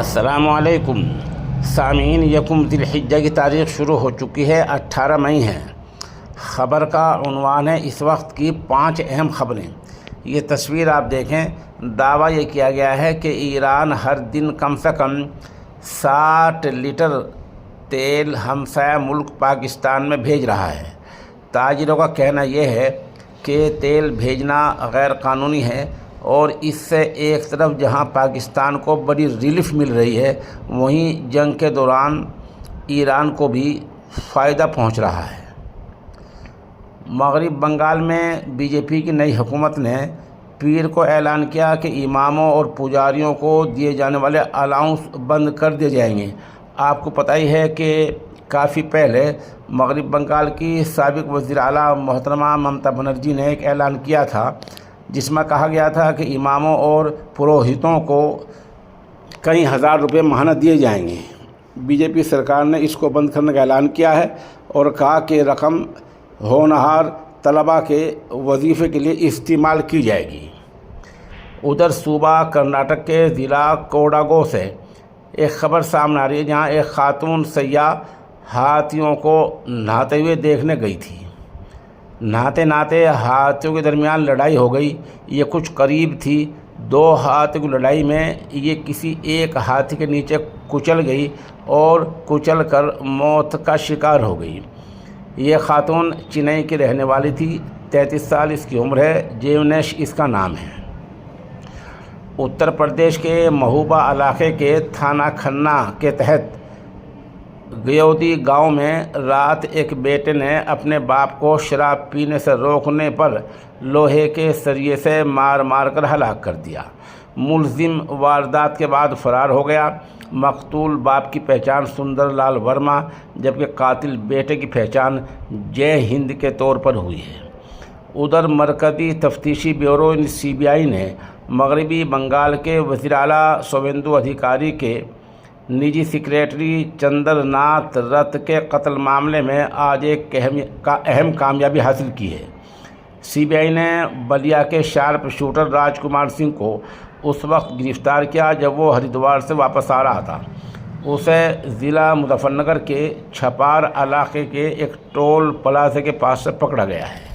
السلام علیکم سامعین، یکم ذی الحجہ کی تاریخ شروع ہو چکی ہے، 18 مئی ہے۔ خبر کا عنوان ہے اس وقت کی 5 اہم خبریں۔ یہ تصویر آپ دیکھیں، دعویٰ یہ کیا گیا ہے کہ ایران ہر دن کم سے کم 60 لیٹر تیل ہمسایہ ملک پاکستان میں بھیج رہا ہے۔ تاجروں کا کہنا یہ ہے کہ تیل بھیجنا غیر قانونی ہے اور اس سے ایک طرف جہاں پاکستان کو بڑی ریلیف مل رہی ہے، وہیں جنگ کے دوران ایران کو بھی فائدہ پہنچ رہا ہے۔ مغرب بنگال میں بی جے پی کی نئی حکومت نے پیر کو اعلان کیا کہ اماموں اور پجاریوں کو دیے جانے والے الاؤنس بند کر دیے جائیں گے۔ آپ کو پتہ ہی ہے کہ کافی پہلے مغرب بنگال کی سابق وزیر اعلیٰ محترمہ ممتا بنرجی نے ایک اعلان کیا تھا جس میں کہا گیا تھا کہ اماموں اور پروہتوں کو کئی ہزار روپے ماہانہ دیے جائیں گے۔ بی جے پی سرکار نے اس کو بند کرنے کا اعلان کیا ہے اور کہا کہ رقم ہونہار طلباء کے وظیفے کے لیے استعمال کی جائے گی۔ ادھر صوبہ کرناٹک کے ضلع کوڈاگو سے ایک خبر سامنے آ رہی ہے جہاں ایک خاتون سیاح ہاتھیوں کو نہاتے ہوئے دیکھنے گئی تھی۔ نہاتے نہاتے ہاتھیوں کے درمیان لڑائی ہو گئی۔ یہ کچھ قریب تھی، 2 ہاتھیوں کی لڑائی میں یہ کسی ایک ہاتھی کے نیچے کچل گئی اور کچل کر موت کا شکار ہو گئی۔ یہ خاتون چنئی کی رہنے والی تھی، 33 سال اس کی عمر ہے، جیونیش اس کا نام ہے۔ اتر پردیش کے مہوبہ علاقے کے تھانہ کھنہ کے تحت گیودی گاؤں میں رات ایک بیٹے نے اپنے باپ کو شراب پینے سے روکنے پر لوہے کے سریے سے مار مار کر ہلاک کر دیا۔ ملزم واردات کے بعد فرار ہو گیا۔ مقتول باپ کی پہچان سندر لال ورما جبکہ قاتل بیٹے کی پہچان جے ہند کے طور پر ہوئی ہے۔ ادھر مرکزی تفتیشی بیورو سی بی آئی نے مغربی بنگال کے وزیر اعلیٰ شوویندو ادھیکاری کے نجی سیکریٹری چندر ناتھ رتھ کے قتل معاملے میں آج ایک اہم کامیابی حاصل کی ہے۔ سی بی آئی نے بلیا کے شارپ شوٹر راج کمار سنگھ کو اس وقت گرفتار کیا جب وہ ہریدوار سے واپس آ رہا تھا۔ اسے ضلع مظفر نگر کے چھپار علاقے کے ایک ٹول پلازے کے پاس سے پکڑا گیا ہے۔